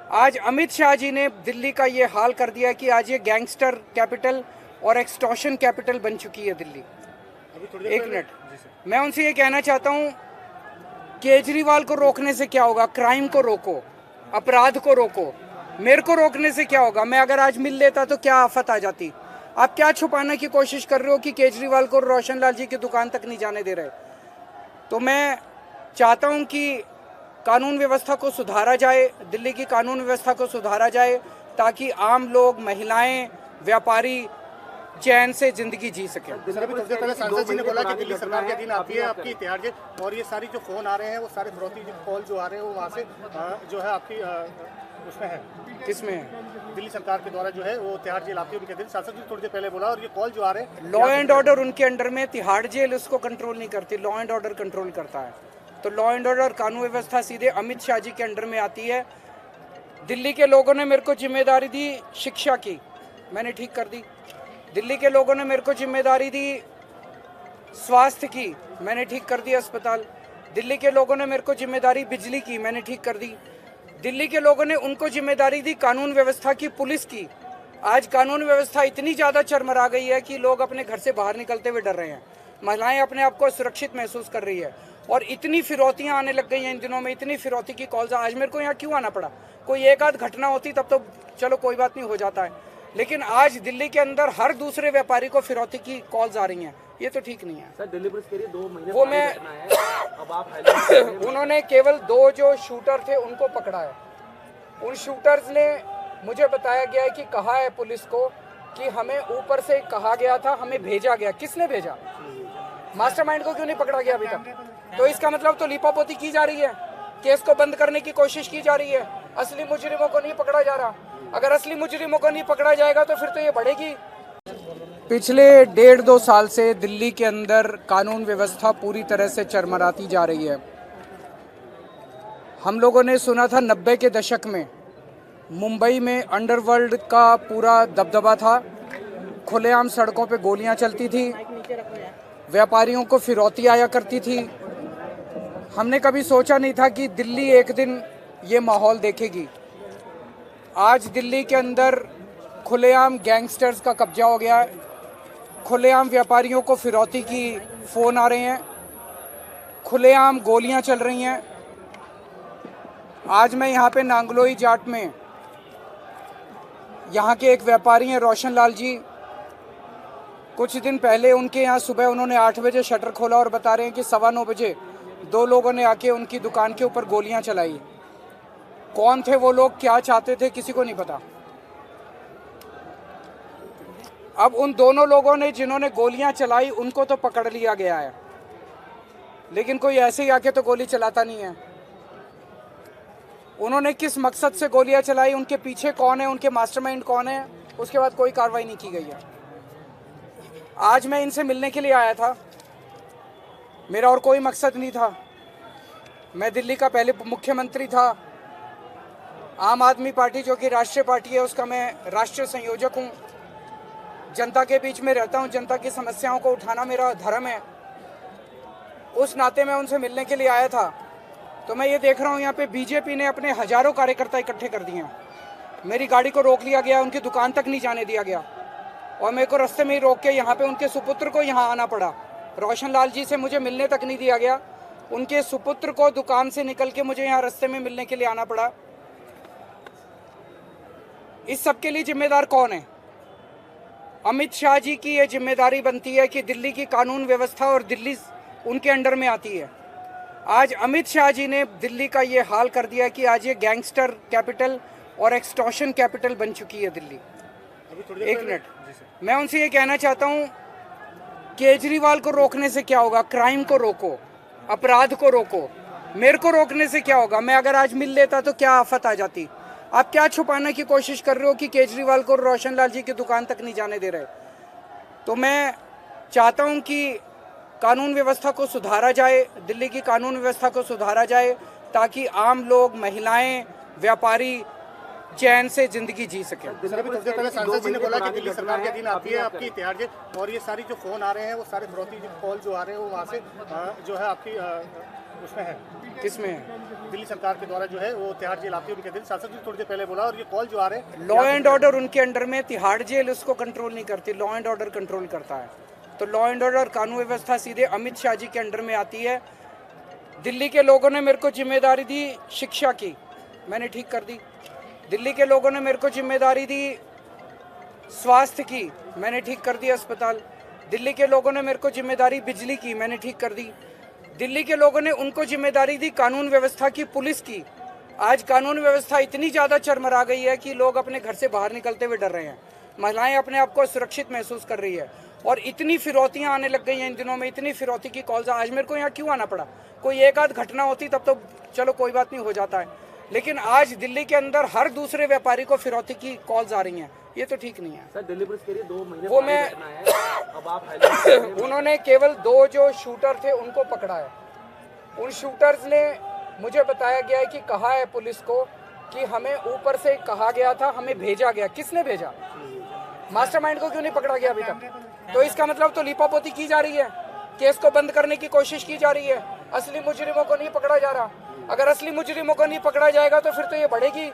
आज अमित शाह जी ने दिल्ली का ये हाल कर दिया कि आज ये गैंगस्टर कैपिटल और एक्सटॉर्शन कैपिटल बन चुकी है दिल्ली। एक मिनट, मैं उनसे ये कहना चाहता हूँ, केजरीवाल को रोकने से क्या होगा? क्राइम को रोको, अपराध को रोको। मेरे को रोकने से क्या होगा? मैं अगर आज मिल लेता तो क्या आफत आ जाती? आप क्या छुपाने की कोशिश कर रहे हो कि केजरीवाल को रोशन लाल जी की दुकान तक नहीं जाने दे रहे? तो मैं चाहता हूं कि कानून व्यवस्था को सुधारा जाए, दिल्ली की कानून व्यवस्था को सुधारा जाए, ताकि आम लोग, महिलाएं, व्यापारी चैन से जिंदगी जी सके। सर, अभी थोड़ी देर पहले सांसद जी ने बोला कि दिल्ली सरकार के अधीन आती है आपकी तिहाड़ जेल, और ये सारी जो फोन आ रहे हैं वो सारे फिरौती कॉल जो आ रहे हैं वो वहाँ से जो है आपकी उसमें है। किसमें है? दिल्ली सरकार के द्वारा जो है वो तिहाड़ जेल आपकी उनके अधीन। सांसद जी थोड़ी देर पहले बोला, और ये कॉल जो आ रहे हैं लॉ एंड ऑर्डर उनके अंडर में, तिहाड़ जेल उसको कंट्रोल नहीं करती, लॉ एंड ऑर्डर कंट्रोल करता है। तो लॉ एंड ऑर्डर, कानून व्यवस्था सीधे अमित शाह जी के अंडर में आती है। दिल्ली के लोगों ने मेरे को जिम्मेदारी दी शिक्षा की, मैंने ठीक कर दी। दिल्ली के लोगों ने मेरे को जिम्मेदारी दी स्वास्थ्य की, मैंने ठीक कर दी अस्पताल। दिल्ली के लोगों ने मेरे को जिम्मेदारी बिजली की, मैंने ठीक कर दी। दिल्ली के लोगों ने उनको जिम्मेदारी दी कानून व्यवस्था की, पुलिस की। आज कानून व्यवस्था इतनी ज़्यादा चरमरा गई है कि लोग अपने घर से बाहर निकलते हुए डर रहे हैं, महिलाएं अपने आप को सुरक्षित महसूस कर रही है, और इतनी फिरौतियां आने लग गई हैं इन दिनों में, इतनी फिरौती की कॉल्स। आज मेरे को यहाँ क्यों आना पड़ा? कोई एक आध घटना होती तब तो चलो कोई बात नहीं, हो जाता है, लेकिन आज दिल्ली के अंदर हर दूसरे व्यापारी को फिरौती की कॉल्स आ रही हैं। ये तो ठीक नहीं है सर। दिल्ली पुलिस कह रही है 2 महीने वो मैं अब आप उन्होंने केवल 2 जो शूटर थे उनको पकड़ा है। उन शूटर्स ने मुझे बताया गया है कि कहा है पुलिस को कि हमें ऊपर से कहा गया था, हमें भेजा गया। किसने भेजा? मास्टरमाइंड को क्यों नहीं पकड़ा गया अभी तक? तो इसका मतलब तो लीपापोती की जा रही है, केस को बंद करने की कोशिश की जा रही है, असली मुजरिमों को नहीं पकड़ा जा रहा। अगर असली मुजरिमों को नहीं पकड़ा जाएगा तो फिर तो ये बढ़ेगी। पिछले 1.5-2 साल से दिल्ली के अंदर कानून व्यवस्था पूरी तरह से चरमराती जा रही है। हम लोगों ने सुना था 90 के दशक में मुंबई में अंडरवर्ल्ड का पूरा दबदबा था, खुलेआम सड़कों पे गोलियां चलती थी, व्यापारियों को फिरौती आया करती थी। हमने कभी सोचा नहीं था कि दिल्ली एक दिन ये माहौल देखेगी। आज दिल्ली के अंदर खुलेआम गैंगस्टर्स का कब्जा हो गया है, खुलेआम व्यापारियों को फिरौती की फ़ोन आ रहे हैं, खुलेआम गोलियां चल रही हैं। आज मैं यहाँ पे नांगलोई जाट में, यहाँ के एक व्यापारी हैं रोशन लाल जी, कुछ दिन पहले उनके यहाँ सुबह उन्होंने 8 बजे शटर खोला और बता रहे हैं कि 9:15 बजे 2 लोगों ने आके उनकी दुकान के ऊपर गोलियां चलाई। कौन थे वो लोग, क्या चाहते थे, किसी को नहीं पता। अब उन दोनों लोगों ने जिन्होंने गोलियां चलाई उनको तो पकड़ लिया गया है, लेकिन कोई ऐसे ही आके तो गोली चलाता नहीं है। उन्होंने किस मकसद से गोलियां चलाई, उनके पीछे कौन है, उनके मास्टरमाइंड कौन है, उसके बाद कोई कार्रवाई नहीं की गई है। आज मैं इनसे मिलने के लिए आया था, मेरा और कोई मकसद नहीं था। मैं दिल्ली का पहले मुख्यमंत्री था, आम आदमी पार्टी जो कि राष्ट्रीय पार्टी है उसका मैं राष्ट्रीय संयोजक हूँ, जनता के बीच में रहता हूँ, जनता की समस्याओं को उठाना मेरा धर्म है। उस नाते मैं उनसे मिलने के लिए आया था। तो मैं ये देख रहा हूँ यहाँ पे बीजेपी ने अपने हजारों कार्यकर्ता इकट्ठे कर दिए हैं। मेरी गाड़ी को रोक लिया गया, उनकी दुकान तक नहीं जाने दिया गया, और मेरे को रास्ते में ही रोक के यहाँ पे उनके सुपुत्र को यहाँ आना पड़ा। रोशन लाल जी से मुझे मिलने तक नहीं दिया गया, उनके सुपुत्र को दुकान से निकल के मुझे यहाँ रास्ते में मिलने के लिए आना पड़ा। इस सब के लिए जिम्मेदार कौन है? अमित शाह जी की ये जिम्मेदारी बनती है कि दिल्ली की कानून व्यवस्था और दिल्ली उनके अंडर में आती है। आज अमित शाह जी ने दिल्ली का ये हाल कर दिया कि आज ये गैंगस्टर कैपिटल और एक्सटॉर्शन कैपिटल बन चुकी है दिल्ली। एक मिनट, मैं उनसे ये कहना चाहता हूँ, केजरीवाल को रोकने से क्या होगा? क्राइम को रोको, अपराध को रोको। मेरे को रोकने से क्या होगा? मैं अगर आज मिल लेता तो क्या आफत आ जाती? आप क्या छुपाने की कोशिश कर रहे हो कि केजरीवाल को रोशन लाल जी की दुकान तक नहीं जाने दे रहे? तो मैं चाहता हूं कि कानून व्यवस्था को सुधारा जाए, दिल्ली की कानून व्यवस्था को सुधारा जाए, ताकि आम लोग, महिलाएं, व्यापारी चैन से जिंदगी जी सके। सर, अभी थोड़ी देर पहले सांसद जी ने बोला कि दिल्ली सरकार के अधीन आती है आपकी तिहाड़ जेल, और ये सारी जो फोन आ रहे हैं वो सारे फिरौती कॉल जो आ रहे हैं वो वहाँ से जो है आपकी उसमें है, किसमें है? दिल्ली सरकार के द्वारा जो है वो तिहाड़ जेल आपके उनके दिन सांसद जी थोड़ी देर पहले बोला, और ये कॉल जो आ रहे हैं लॉ एंड ऑर्डर उनके अंडर में, तिहाड़ जेल उसको कंट्रोल नहीं करती, लॉ एंड ऑर्डर कंट्रोल करता है। तो लॉ एंड ऑर्डर कानून व्यवस्था सीधे अमित शाह जी के अंडर में आती है। दिल्ली के लोगों ने मेरे को जिम्मेदारी दी शिक्षा की, मैंने ठीक कर दी। दिल्ली के लोगों ने मेरे को जिम्मेदारी दी स्वास्थ्य की, मैंने ठीक कर दी अस्पताल। दिल्ली के लोगों ने मेरे को जिम्मेदारी बिजली की, मैंने ठीक कर दी। दिल्ली के लोगों ने उनको जिम्मेदारी दी कानून व्यवस्था की, पुलिस की। आज कानून व्यवस्था इतनी ज़्यादा चरमरा गई है कि लोग अपने घर से बाहर निकलते हुए डर रहे हैं, महिलाएं अपने आप को सुरक्षित महसूस कर रही है, और इतनी फिरौतियां आने लग गई हैं इन दिनों में, इतनी फिरौती की कॉल्स। आज मेरे को यहाँ क्यों आना पड़ा? कोई एक आध घटना होती तब तो चलो कोई बात नहीं, हो जाता है, लेकिन आज दिल्ली के अंदर हर दूसरे व्यापारी को फिरौती की कॉल्स आ रही हैं, ये तो ठीक नहीं है। सर दिल्ली पुलिस कह रही है 2 महीने वो पुरानी मैं घटना है, अब आप हाईलाइट उन्होंने केवल 2 जो शूटर थे उनको पकड़ा है। उन शूटर्स ने मुझे बताया गया है कि कहा है पुलिस को कि हमें ऊपर से कहा गया था, हमें भेजा गया। किसने भेजा? मास्टरमाइंड को क्यों नहीं पकड़ा गया अभी तक? तो इसका मतलब तो लीपापोती की जा रही है, केस को बंद करने की कोशिश की जा रही है, असली मुजरिमों को नहीं पकड़ा जा रहा। अगर असली मुजरिमों को नहीं पकड़ा जाएगा तो फिर तो ये बढ़ेगी